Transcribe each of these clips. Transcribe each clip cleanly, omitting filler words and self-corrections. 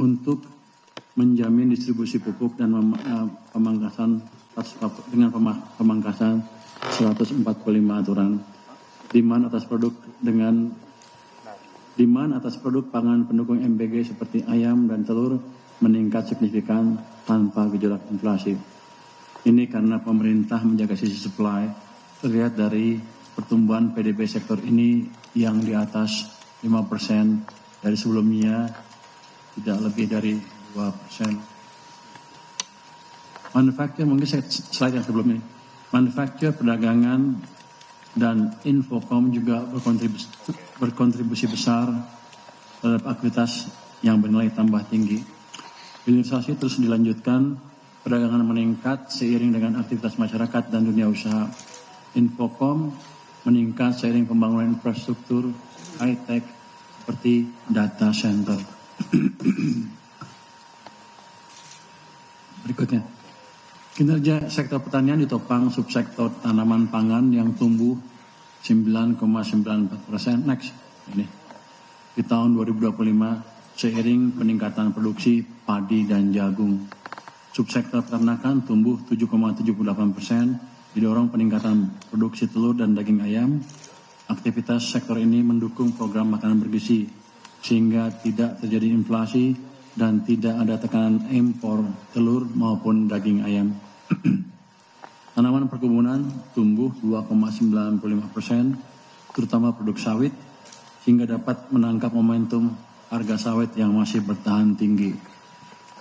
untuk menjamin distribusi pupuk dan pemangkasan dengan pemangkasan 145 aturan demand atas produk pangan pendukung MBG seperti ayam dan telur meningkat signifikan tanpa gejolak inflasi. Ini karena pemerintah menjaga sisi supply, terlihat dari pertumbuhan PDB sektor ini yang di atas 5% dari sebelumnya, tidak lebih dari 2%. Manufaktur, mungkin slide yang sebelumnya. Manufaktur, perdagangan, dan Infocom juga berkontribusi besar terhadap aktivitas yang bernilai tambah tinggi. Hilirisasi terus dilanjutkan, perdagangan meningkat seiring dengan aktivitas masyarakat dan dunia usaha. Infocom meningkat seiring pembangunan infrastruktur high-tech seperti data center. Berikutnya, kinerja sektor pertanian ditopang subsektor tanaman pangan yang tumbuh 9,94%. Next, ini di tahun 2025 seiring peningkatan produksi padi dan jagung. Subsektor peternakan tumbuh 7,78%, didorong peningkatan produksi telur dan daging ayam. Aktivitas sektor ini mendukung program makanan bergizi sehingga tidak terjadi inflasi dan tidak ada tekanan impor telur maupun daging ayam. Tanaman perkebunan tumbuh 2,95%, terutama produk sawit, sehingga dapat menangkap momentum harga sawit yang masih bertahan tinggi.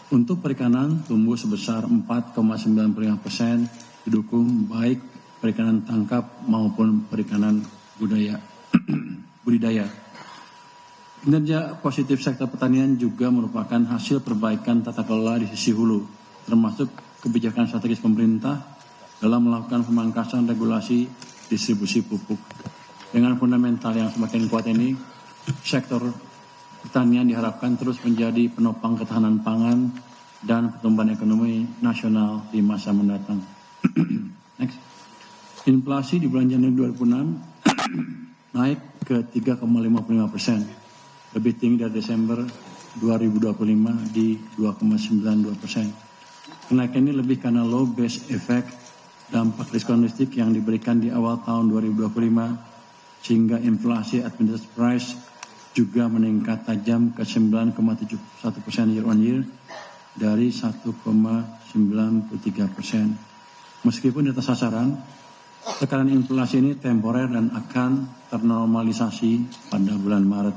Untuk perikanan tumbuh sebesar 4,95%, didukung baik perikanan tangkap maupun perikanan budidaya. Kinerja positif sektor pertanian juga merupakan hasil perbaikan tata kelola di sisi hulu, termasuk kebijakan strategis pemerintah dalam melakukan pemangkasan regulasi distribusi pupuk. Dengan fundamental yang semakin kuat ini, sektor pertanian diharapkan terus menjadi penopang ketahanan pangan dan pertumbuhan ekonomi nasional di masa mendatang. Next. Inflasi di bulan Januari 2006 naik ke 3,55%. Lebih tinggi dari Desember 2025 di 2,92%. Kenaikan ini lebih karena low base effect dampak diskonistik yang diberikan di awal tahun 2025, sehingga inflasi administrative price juga meningkat tajam ke 9,71% year on year dari 1,93%. Meskipun di atas sasaran, tekanan inflasi ini temporer dan akan ternormalisasi pada bulan Maret.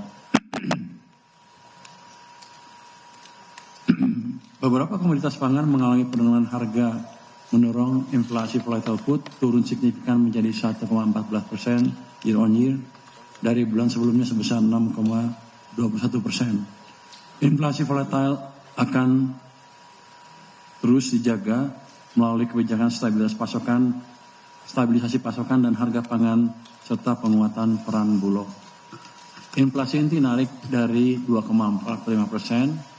Beberapa komoditas pangan mengalami penurunan harga, mendorong inflasi volatile food turun signifikan menjadi 1,14% year on year dari bulan sebelumnya sebesar 6,21%. Inflasi volatile akan terus dijaga melalui kebijakan stabilisasi pasokan dan harga pangan serta penguatan peran Bulog. Inflasi inti naik dari 2,45%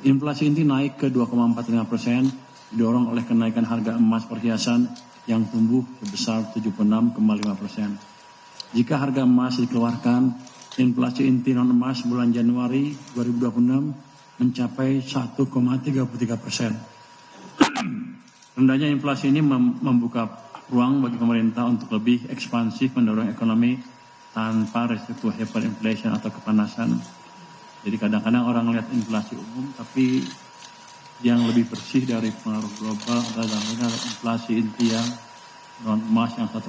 inflasi inti naik ke 2,45% didorong oleh kenaikan harga emas perhiasan yang tumbuh sebesar 76,5%. Jika harga emas dikeluarkan, inflasi inti non emas bulan Januari 2026 mencapai 1,33%. Rendahnya inflasi ini membuka ruang bagi pemerintah untuk lebih ekspansif mendorong ekonomi tanpa resiko hyperinflation atau kepanasan. Jadi kadang-kadang orang melihat inflasi umum, tapi yang lebih bersih dari pengaruh global adalah inflasi inti yang non emas yang 1,3%.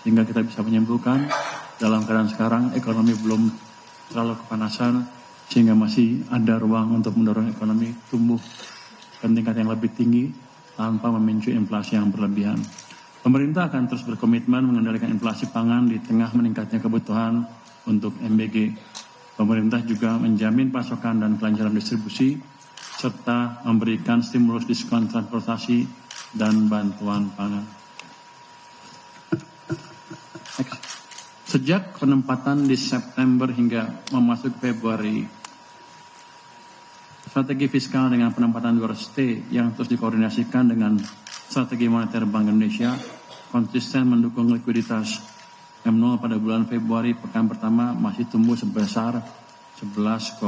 Sehingga kita bisa menyimpulkan dalam keadaan sekarang ekonomi belum terlalu kepanasan, sehingga masih ada ruang untuk mendorong ekonomi tumbuh ke tingkat yang lebih tinggi tanpa memicu inflasi yang berlebihan. Pemerintah akan terus berkomitmen mengendalikan inflasi pangan di tengah meningkatnya kebutuhan untuk MBG. Pemerintah juga menjamin pasokan dan kelancaran distribusi, serta memberikan stimulus diskon transportasi dan bantuan pangan. Sejak penempatan di September hingga memasuki Februari, strategi fiskal dengan penempatan 200T yang terus dikoordinasikan dengan strategi moneter Bank Indonesia konsisten mendukung likuiditas M0 pada bulan Februari pekan pertama masih tumbuh sebesar 11,7%.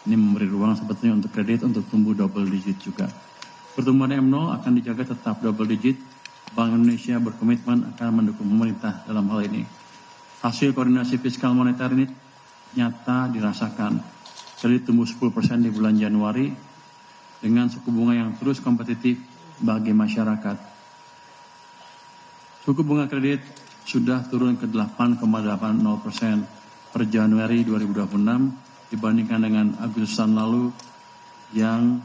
Ini memberi ruang sebetulnya untuk kredit untuk tumbuh double digit juga. Pertumbuhan M0 akan dijaga tetap double digit. Bank Indonesia berkomitmen akan mendukung pemerintah dalam hal ini. Hasil koordinasi fiskal moneter ini nyata dirasakan. Kredit tumbuh 10% di bulan Januari dengan suku bunga yang terus kompetitif bagi masyarakat. Suku bunga kredit sudah turun ke 8,80% per Januari 2026 dibandingkan dengan Agustus tahun lalu yang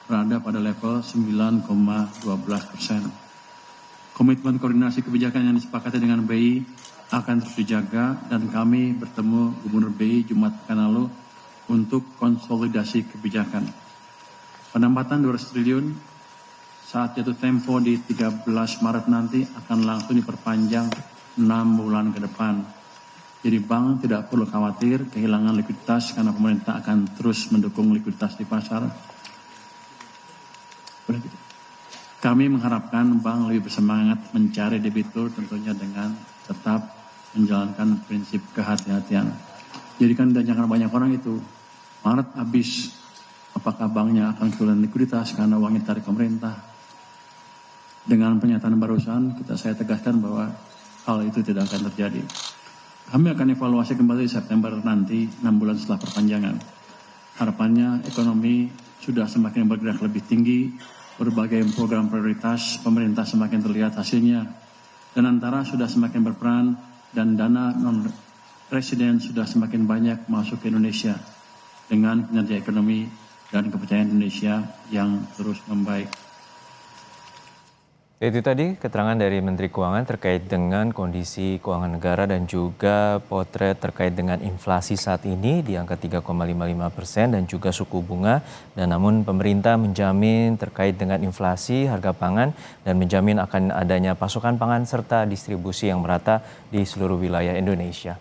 berada pada level 9,12%. Komitmen koordinasi kebijakan yang disepakati dengan BI akan terus dijaga dan kami bertemu Gubernur BI Jumat pekan lalu untuk konsolidasi kebijakan. Penempatan 200 triliun saat jatuh tempo di 13 Maret nanti akan langsung diperpanjang 6 bulan ke depan. Jadi bank tidak perlu khawatir kehilangan likuiditas karena pemerintah akan terus mendukung likuiditas di pasar. Kami mengharapkan bank lebih bersemangat mencari debitur tentunya dengan tetap menjalankan prinsip kehati-hatian. Jadi kan jangan banyak orang itu, Maret habis, apakah banknya akan kehilangan likuiditas karena uangnya ditarik pemerintah? Dengan pernyataan barusan, saya tegaskan bahwa hal itu tidak akan terjadi. Kami akan evaluasi kembali September nanti, 6 bulan setelah perpanjangan. Harapannya ekonomi sudah semakin bergerak lebih tinggi, berbagai program prioritas pemerintah semakin terlihat hasilnya, dan antara sudah semakin berperan, dan dana non-residen sudah semakin banyak masuk ke Indonesia dengan kinerja ekonomi dan kepercayaan Indonesia yang terus membaik. Itu tadi keterangan dari Menteri Keuangan terkait dengan kondisi keuangan negara dan juga potret terkait dengan inflasi saat ini di angka 3,55% dan juga suku bunga. Dan namun pemerintah menjamin terkait dengan inflasi harga pangan dan menjamin akan adanya pasokan pangan serta distribusi yang merata di seluruh wilayah Indonesia.